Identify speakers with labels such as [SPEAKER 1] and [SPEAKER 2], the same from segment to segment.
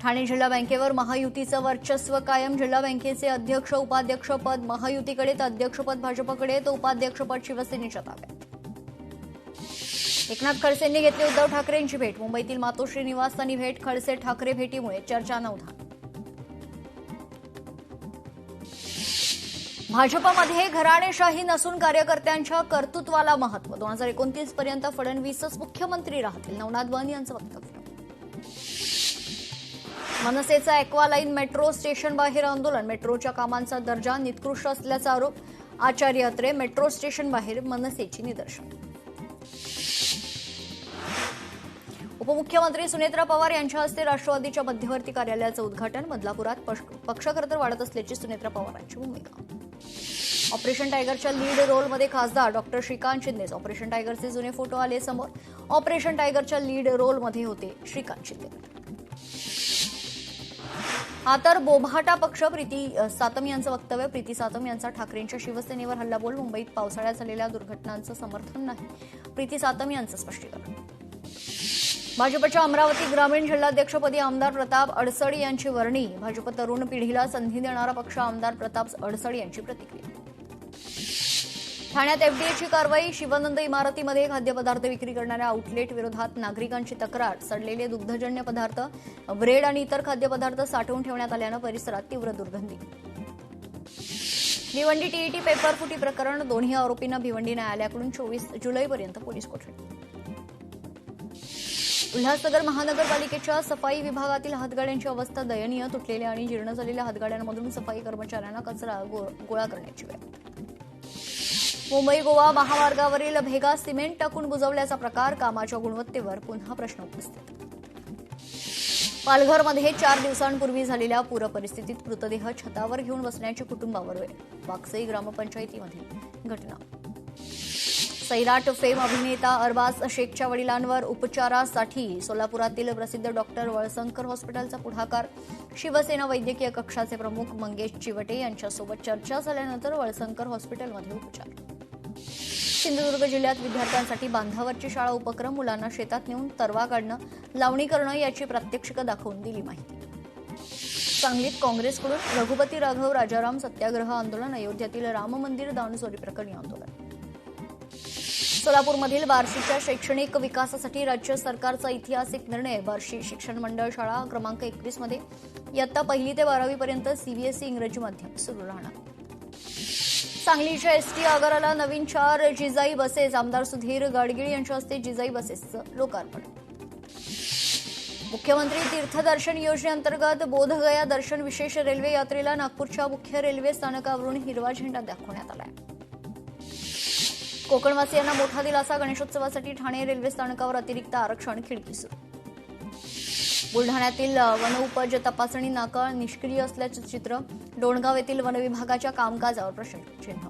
[SPEAKER 1] ठाणे जिल्हा बँकेवर महायुतीचं वर्चस्व कायम. जिल्हा बँकेचे अध्यक्ष उपाध्यक्षपद महायुतीकडे तर अध्यक्षपद भाजपकडे तर उपाध्यक्षपद शिवसेनेच्या ताब्यात. एकनाथ खडसेंनी घेतली उद्धव ठाकरेंची भेट. मुंबईतील मातोश्री निवासस्थानी भेट. खडसे ठाकरे भेटीमुळे चर्चांना उधाण. भाजपमध्ये घराणेशाही नसून कार्यकर्त्यांच्या कर्तृत्वाला महत्व. 2029 पर्यंत फडणवीसच मुख्यमंत्री राहतील, नवनाथ बन यांचं वक्तव्य. मनसेचं ॲक्वालाईन मेट्रो स्टेशन बाहेर आंदोलन. मेट्रोच्या कामांचा दर्जा निकृष्ट असल्याचा आरोप. आचार्य अत्रे. मेट्रो स्टेशन बाहेर मनसेची निदर्शन. उपमुख्यमंत्री सुनेत्रा पवार यांच्या हस्ते राष्ट्रवादीच्या मध्यवर्ती कार्यालयाचं उद्घाटन. बदलापुरात पक्ष खरंतर वाढत असल्याची सुनेत्रा पवारांची भूमिका. ऑपरेशन टायगरच्या लीड रोलमध्ये खासदार डॉक्टर श्रीकांत शिंदे. ऑपरेशन टायगरचे जुने फोटो आले समोर. ऑपरेशन टायगरच्या लीड रोलमध्ये होते श्रीकांत शिंदे. हा तर बोभाटा पक्ष. प्रीती सातम यांचं वक्तव्य. प्रीती सातम यांचा ठाकरेंच्या शिवसेनेवर हल्लाबोल. मुंबईत पावसाळ्यात झालेल्या दुर्घटनांचं समर्थन नाही, प्रीती सातम यांचं स्पष्टीकरण. भाजपच्या अमरावती ग्रामीण जिल्हाध्यक्षपदी आमदार प्रताप अडसड यांची वर्णी. भाजप तरुण पिढीला संधी देणारा पक्ष. आमदार प्रताप अडसड यांची प्रतिक्रिया. ठाण्यात एफडीएची कारवाई. शिवानंद इमारतीमध्ये खाद्यपदार्थ विक्री करणाऱ्या आउटलेट विरोधात नागरिकांची तक्रार. सडलेले दुग्धजन्य पदार्थ, ब्रेड आणि इतर खाद्यपदार्थ साठवून ठेवण्यात आल्यानं परिसरात तीव्र दुर्गंधी. भिवंडी टीईटी पेपरफुटी प्रकरण. दोन्ही आरोपींना भिवंडी न्यायालयाकडून 24 जुलैपर्यंत पोलीस कोठडी. उल्हासनगर महानगरपालिकेच्या सफाई विभागातील हातगाड्यांची अवस्था दयनीय. तुटलेल्या आणि जीर्ण झालेल्या हातगाड्यांमधून सफाई कर्मचाऱ्यांना कचरा गोळा करण्याची वेळ. मुंबई गोवा महामार्गावरील भेगा सिमेंट टाकून बुजवल्याचा प्रकार. कामाच्या गुणवत्तेवर पुन्हा प्रश्न उपस्थित. पालघरमध्ये 4 दिवसांपूर्वी झालेल्या पूरपरिस्थितीत मृतदेह छतावर घेऊन बसण्याची कुटुंबावर वेळ. वाकसई ग्रामपंचायतीमधील घटना. सैराट फेम अभिनेता अरबाज शेखच्या वडिलांवर उपचारासाठी सोलापुरातील प्रसिद्ध डॉक्टर वळसंकर हॉस्पिटलचा पुढाकार. शिवसेना वैद्यकीय कक्षाचे प्रमुख मंगेश चिवटे यांच्यासोबत चर्चा झाल्यानंतर वळसंकर हॉस्पिटलमध्ये उपचार. सिंधुदुर्ग जिल्ह्यात विद्यार्थ्यांसाठी बांधावरची शाळा उपक्रम. मुलांना शेतात नेऊन तरवा काढणं, लावणी करणं याची प्रात्यक्षिकं दाखवून दिली माहिती. सांगलीत काँग्रेसकडून रघुपती राघव राजाराम सत्याग्रह आंदोलन. अयोध्येतील राम मंदिर दानचोरी प्रकरणी आंदोलन. सोलापूरमधील बार्शीच्या शैक्षणिक विकासासाठी राज्य सरकारचा ऐतिहासिक निर्णय. बार्शी शिक्षण मंडळ शाळा क्रमांक 21 मध्ये इयत्ता 1ली ते 12वी पर्यंत सीबीएसई इंग्रजी माध्यम सुरू राहणार. सांगलीच्या एसटी आगाराला नवीन 4 जिजाई बसेस. आमदार सुधीर गाडगीळ यांच्या हस्ते जिजाई बसेसचं लोकार्पण. मुख्यमंत्री तीर्थदर्शन योजनेअंतर्गत बोधगया दर्शन विशेष रेल्वे यात्रेला नागपूरच्या मुख्य रेल्वे स्थानकावरून हिरवा झेंडा दाखवण्यात आला. कोकणवासियांना मोठा दिलासा. गणेशोत्सवासाठी ठाणे रेल्वे स्थानकावर अतिरिक्त आरक्षण. खिडकी सुरू. बुलढाण्यातील वनउपज तपासणी नाका निष्क्रिय असल्याचं चित्र. डोणगाव येथील वनविभागाच्या कामकाजावर प्रश्नचिन्ह.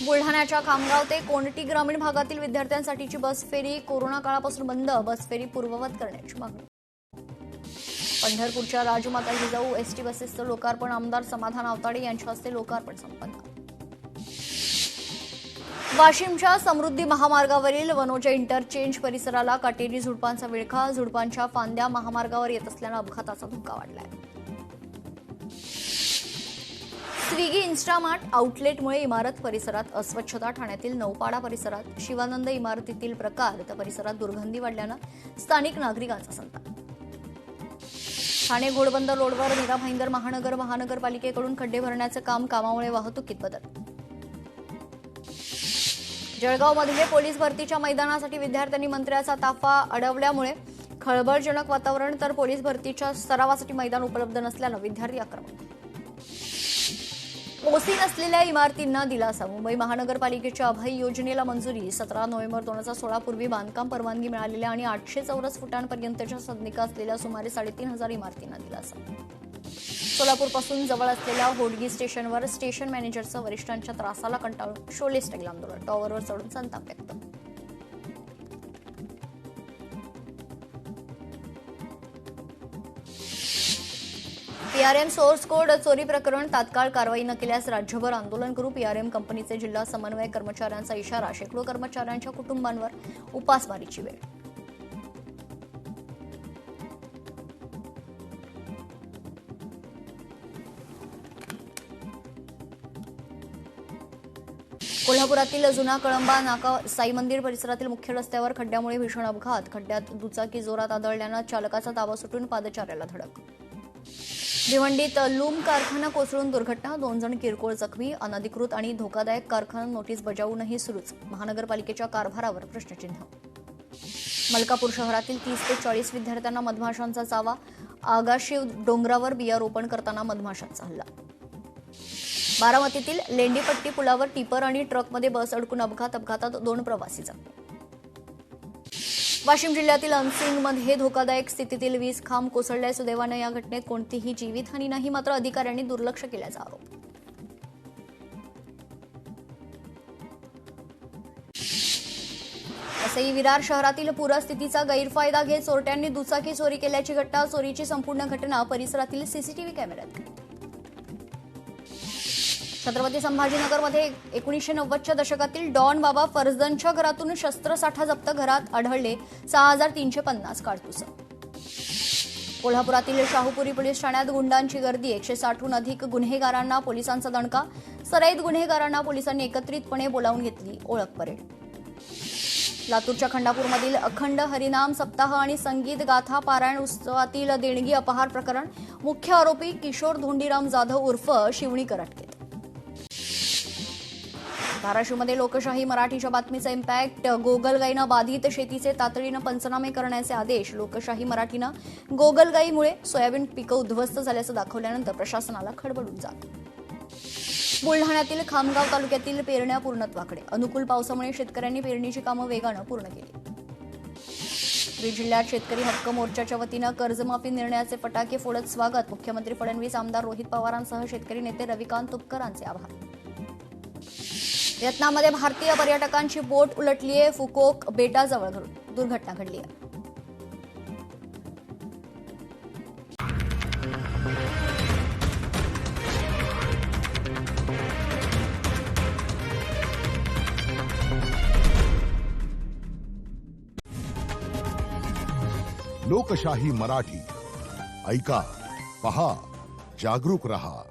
[SPEAKER 1] बुलढाण्याच्या खामगाव ते कोणटी ग्रामीण भागातील विद्यार्थ्यांसाठीची बस फेरी कोरोना काळापासून बंद. बस फेरी पूर्ववत करण्याची मागणी. पंढरपूरच्या राजमाता जिजाऊ एसटी बसेसचं लोकार्पण. आमदार समाधान आवताडे यांच्या हस्ते लोकार्पण संपन्न. वाशिमच्या समृद्धी महामार्गावरील वनोजा इंटरचेंज परिसराला काटेरी झुडपांचा विळखा. झुडपांच्या फांद्या महामार्गावर येत असल्यानं अपघाताचा धोका वाढलाय. स्विगी इन्स्टामार्ट आउटलेटमुळे इमारत परिसरात अस्वच्छता. ठाण्यातील नौपाडा परिसरात शिवानंद इमारतीतील प्रकार तर परिसरात दुर्गंधी वाढल्यानं स्थानिक नागरिकांचा संताप. ठाणे घोडबंदर रोडवर मीरा भाईंदर महानगरपालिकेकडून खड्डे भरण्याचं काम. कामामुळे वाहतुकीत बदल. जळगावमध्ये पोलीस भरतीच्या मैदानासाठी विद्यार्थ्यांनी मंत्र्याचा ताफा अडवल्यामुळे खळबळजनक वातावरण. तर पोलीस भरतीच्या सरावासाठी मैदान उपलब्ध नसल्यानं विद्यार्थी आक्रमक. ओसी नसलेल्या इमारतींना दिलासा. मुंबई महानगरपालिकेच्या अभय योजनेला मंजुरी. 17 नोव्हेंबर 2016 पूर्वी बांधकाम परवानगी मिळालेल्या आणि 800 चौरस फुटांपर्यंतच्या सदनिका असलेल्या सुमारे 3,500 इमारतींना दिलासा. सोलापूरपासून जवळ असलेल्या होडगी स्टेशनवर स्टेशन मॅनेजरचं वरिष्ठांच्या त्रासाला कंटाळून शोले स्टाईल आंदोलन. टॉवरवर चढून संताप व्यक्त. पीआरएम सोर्स कोड चोरी प्रकरण. तात्काळ कारवाई न केल्यास राज्यभर आंदोलन करू. पीआरएम कंपनीचे जिल्हा समन्वय कर्मचाऱ्यांचा इशारा. शेकडो कर्मचाऱ्यांच्या कुटुंबांवर उपासमारीची वेळ. कोल्हापुरातील जुना कळंबा नाका साई मंदिर परिसरातील मुख्य रस्त्यावर खड्ड्यामुळे भीषण अपघात. खड्ड्यात दुचाकी जोरात आदळल्यानं चालकाचा ताबा सुटून पादचाऱ्याला धडक. भिवंडीत लूम कारखाना कोसळून दुर्घटना. 2 जण किरकोळ जखमी. अनधिकृत आणि धोकादायक कारखाना नोटीस बजावूनही सुरूच. महानगरपालिकेच्या कारभारावर प्रश्नचिन्ह. मलकापूर शहरातील 30 ते 40 विद्यार्थ्यांना मधमाशांचा चावा. आगाशी डोंगरावर बिया रोपण करताना मधमाशांचा हल्ला. बारामतीतील लेंडीपट्टी पुलावर टिपर आणि ट्रकमध्ये बस अडकून अपघात. अपघातात 2 प्रवासी जखमी. वाशिम जिल्ह्यातील अनसिंगमध्ये धोकादायक स्थितीतील वीज खांब कोसळलाय. सुदैवानं या घटनेत कोणतीही जीवितहानी नाही, मात्र अधिकाऱ्यांनी दुर्लक्ष केल्याचा आरोप. असंही विरार शहरातील पूरस्थितीचा गैरफायदा घेत चोरट्यांनी दुचाकी चोरी केल्याची घटना. चोरीची संपूर्ण घटना परिसरातील सीसीटीव्ही कॅमेऱ्यात. छत्रपती संभाजीनगरमध्ये 1990च्या दशकातील डॉन बाबा फर्जंदच्या घरातून शस्त्रसाठा जप्त. घरात आढळले 6350 काडतुस. कोल्हापुरातील शाहूपुरी पोलीस ठाण्यात गुंडांची गर्दी. 160हून अधिक गुन्हेगारांना पोलिसांचा दणका. सराईत गुन्हेगारांना पोलिसांनी एकत्रितपणे बोलावून घेतली ओळख परेड. लातूरच्या खंडापूरमधील अखंड हरिनाम सप्ताह आणि संगीत गाथा पारायण उत्सवातील देणगी अपहार प्रकरण. मुख्य आरोपी किशोर धोंडीराम जाधव उर्फ शिवणीकर अटकेत. धाराशिवमध्ये लोकशाही मराठीच्या बातमीचा इम्पॅक्ट. गोगलगाईनं बाधित शेतीचे तातडीनं पंचनामे करण्याचे आदेश. लोकशाही मराठीनं गोगलगाईमुळे सोयाबीन पिकं उद्ध्वस्त झाल्याचं दाखवल्यानंतर प्रशासनाला खडबडून जात. बुलढाण्यातील खामगाव तालुक्यातील पेरण्या पूर्णत्वाकडे. अनुकूल पावसामुळे शेतकऱ्यांनी पेरणीची कामं वेगानं पूर्ण केली. बीड जिल्ह्यात शेतकरी हक्क मोर्चाच्या वतीनं कर्जमाफी निर्णयाचे फटाके फोडत स्वागत. मुख्यमंत्री फडणवीस, आमदार रोहित पवारांसह शेतकरी नेते रविकांत तुपकरांचे आभार. व्हिएतनाममध्ये भारतीय पर्यटकांची बोट उलटलीये. फुकोक बेटाजवळ दुर्घटना घडली आहे.
[SPEAKER 2] लोकशाही मराठी ऐका, पहा, जागरूक रहा.